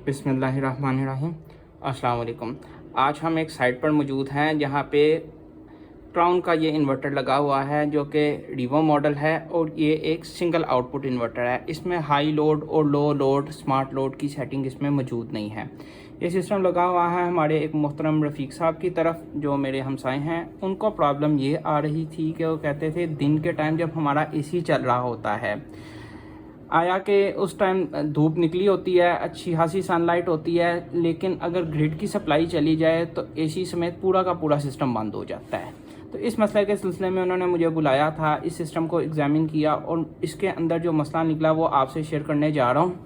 बिस्मिल्लाहिर्रहमानिर्रहीम। अस्सलाम वालेकुम। आज हम एक साइट पर मौजूद हैं जहां पे ट्राउन का ये इन्वर्टर लगा हुआ है जो कि रीवो मॉडल है और ये एक सिंगल आउटपुट इन्वर्टर है। इसमें हाई लोड और लो लोड स्मार्ट लोड की सेटिंग इसमें मौजूद नहीं है। ये सिस्टम लगा हुआ है हमारे एक मोहतरम रफ़ीक साहब की तरफ, जो मेरे हमसाए हैं। उनको प्रॉब्लम ये आ रही थी कि वो कहते थे दिन के टाइम जब हमारा एसी चल रहा होता है, आया कि उस टाइम धूप निकली होती है, अच्छी खासी सनलाइट होती है, लेकिन अगर ग्रिड की सप्लाई चली जाए तो एसी समेत पूरा का पूरा सिस्टम बंद हो जाता है। तो इस मसले के सिलसिले में उन्होंने मुझे बुलाया था, इस सिस्टम को एग्जामिन किया और इसके अंदर जो मसला निकला वो आपसे शेयर करने जा रहा हूँ।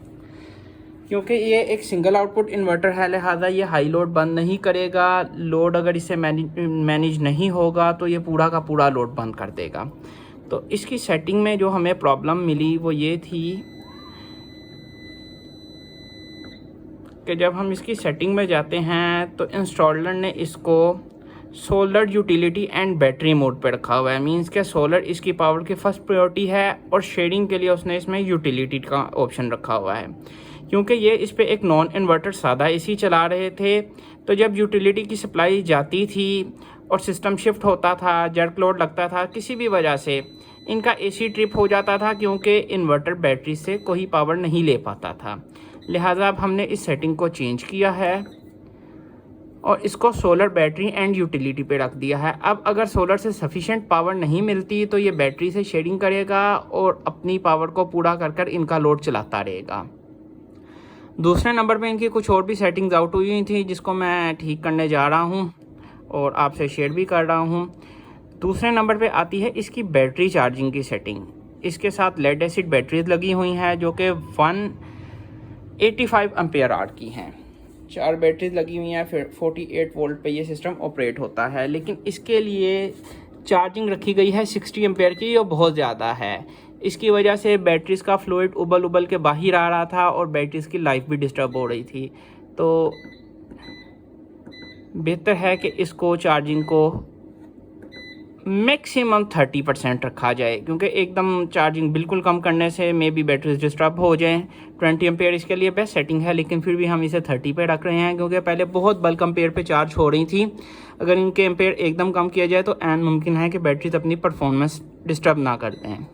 क्योंकि ये एक सिंगल आउटपुट इन्वर्टर है, लिहाजा ये हाई लोड बंद नहीं करेगा। लोड अगर इससे मैनेज नहीं होगा तो ये पूरा का पूरा लोड बंद कर देगा। तो इसकी सेटिंग में जो हमें प्रॉब्लम मिली वो ये थी कि जब हम इसकी सेटिंग में जाते हैं तो इंस्टॉलर ने इसको solar utility and battery mode पे रखा हुआ है। मींस के सोलर इसकी पावर की फर्स्ट प्रायोरिटी है और शेडिंग के लिए उसने इसमें यूटिलिटी का ऑप्शन रखा हुआ है। क्योंकि ये इस पे एक नॉन इन्वर्टर सादा एसी चला रहे थे, तो जब यूटिलिटी की सप्लाई जाती थी और सिस्टम शिफ्ट होता था, जर्क लोड लगता था, किसी भी वजह से इनका एसी ट्रिप हो जाता था क्योंकि इन्वर्टर बैटरी से कोई पावर नहीं ले पाता था। लिहाजा अब हमने इस सेटिंग को चेंज किया है और इसको सोलर बैटरी एंड यूटिलिटी पे रख दिया है। अब अगर सोलर से सफिशिएंट पावर नहीं मिलती तो ये बैटरी से शेडिंग करेगा और अपनी पावर को पूरा कर कर इनका लोड चलाता रहेगा। दूसरे नंबर पे इनकी कुछ और भी सेटिंग्स आउट हुई थी जिसको मैं ठीक करने जा रहा हूँ और आपसे शेयर भी कर रहा हूँ। दूसरे नंबर पे आती है इसकी बैटरी चार्जिंग की सेटिंग। इसके साथ लेड एसिड बैटरीज लगी हुई हैं जो कि 185 एम्पेयर आवर की हैं। 4 बैटरीज लगी हुई हैं, फिर 48 वोल्ट पे ये सिस्टम ऑपरेट होता है। लेकिन इसके लिए चार्जिंग रखी गई है 60 एम्पेयर की, जो बहुत ज़्यादा है। इसकी वजह से बैटरीज का फ्लूइड उबल उबल के बाहर आ रहा था और बैटरीज की लाइफ भी डिस्टर्ब हो रही थी। तो बेहतर है कि इसको चार्जिंग को मैक्सिमम 30% रखा जाए, क्योंकि एकदम चार्जिंग बिल्कुल कम करने से मे बी बैटरीज डिस्टर्ब हो जाएं। 20 एम्पेयर इसके लिए बेस्ट सेटिंग है, लेकिन फिर भी हम इसे 30 पे रख रहे हैं क्योंकि पहले बहुत बल्क एम्पेयर पे चार्ज हो रही थी। अगर इनके एम्पेयर एकदम कम किया जाए तो एन मुमकिन है कि बैटरीज अपनी परफॉर्मेंस डिस्टर्ब ना कर दें।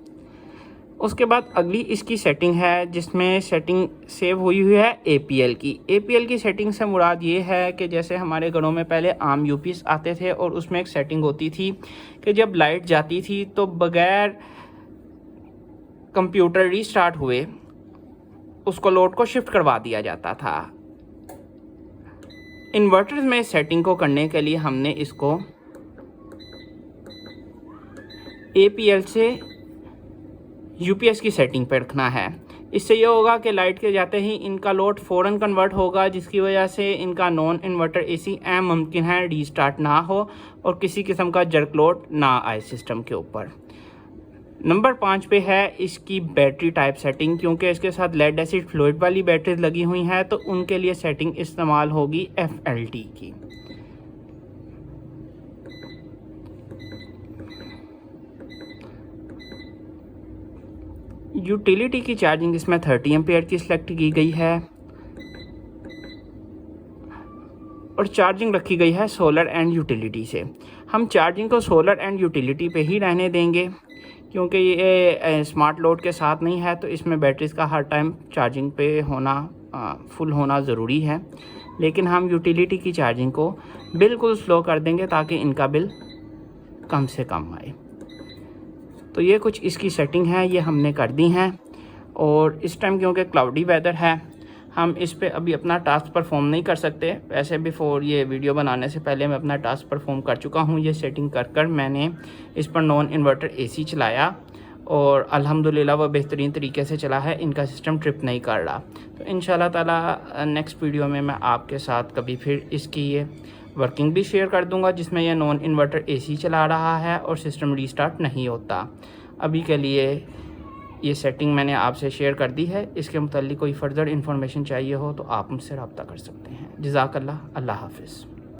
उसके बाद अगली इसकी सेटिंग है जिसमें सेटिंग सेव हुई है APL की। APL की सेटिंग से मुराद ये है कि जैसे हमारे घरों में पहले आम यूपीएस आते थे और उसमें एक सेटिंग होती थी कि जब लाइट जाती थी तो बगैर कंप्यूटर रीस्टार्ट हुए उसको लोड को शिफ्ट करवा दिया जाता था। इन्वर्टर्स में सेटिंग को करने के लिए हमने इसको APL से UPS की सेटिंग पर रखना है। इससे ये होगा कि लाइट के जाते ही इनका लोड फ़ौरन कन्वर्ट होगा, जिसकी वजह से इनका नॉन इन्वर्टर AC मुमकिन है रीस्टार्ट ना हो और किसी किस्म का जर्क लोड ना आए सिस्टम के ऊपर। नंबर 5 पे है इसकी बैटरी टाइप सेटिंग। क्योंकि इसके साथ लेड एसिड फ्लूइड वाली बैटरीज लगी हुई हैं तो उनके लिए सेटिंग इस्तेमाल होगी FLT की। यूटिलिटी की चार्जिंग इसमें 30 एम्पेयर की सिलेक्ट की गई है और चार्जिंग रखी गई है सोलर एंड यूटिलिटी से। हम चार्जिंग को सोलर एंड यूटिलिटी पे ही रहने देंगे क्योंकि ये स्मार्ट लोड के साथ नहीं है, तो इसमें बैटरीज का हर टाइम चार्जिंग पे होना फुल होना ज़रूरी है। लेकिन हम यूटिलिटी की चार्जिंग को बिल्कुल स्लो कर देंगे ताकि इनका बिल कम से कम आए। तो ये कुछ इसकी सेटिंग है, ये हमने कर दी हैं। और इस टाइम क्योंकि क्लाउडी वेदर है हम इस पे अभी अपना टास्क परफॉर्म नहीं कर सकते। वैसे बिफोर ये वीडियो बनाने से पहले मैं अपना टास्क परफॉर्म कर चुका हूँ। ये सेटिंग कर मैंने इस पर नॉन इन्वर्टर AC चलाया और अल्हम्दुलिल्लाह वह बेहतरीन तरीके से चला है, इनका सिस्टम ट्रिप नहीं कर रहा। तो इंशाल्लाह ताला नेक्स्ट वीडियो में मैं आपके साथ कभी फिर इसकी ये वर्किंग भी शेयर कर दूंगा जिसमें यह नॉन इन्वर्टर AC चला रहा है और सिस्टम रीस्टार्ट नहीं होता। अभी के लिए ये सेटिंग मैंने आपसे शेयर कर दी है। इसके मुताल्लिक कोई फ़र्दर इन्फॉर्मेशन चाहिए हो तो आप मुझसे रब्ता कर सकते हैं। जज़ाकल्लाह, अल्लाह हाफ़िज़।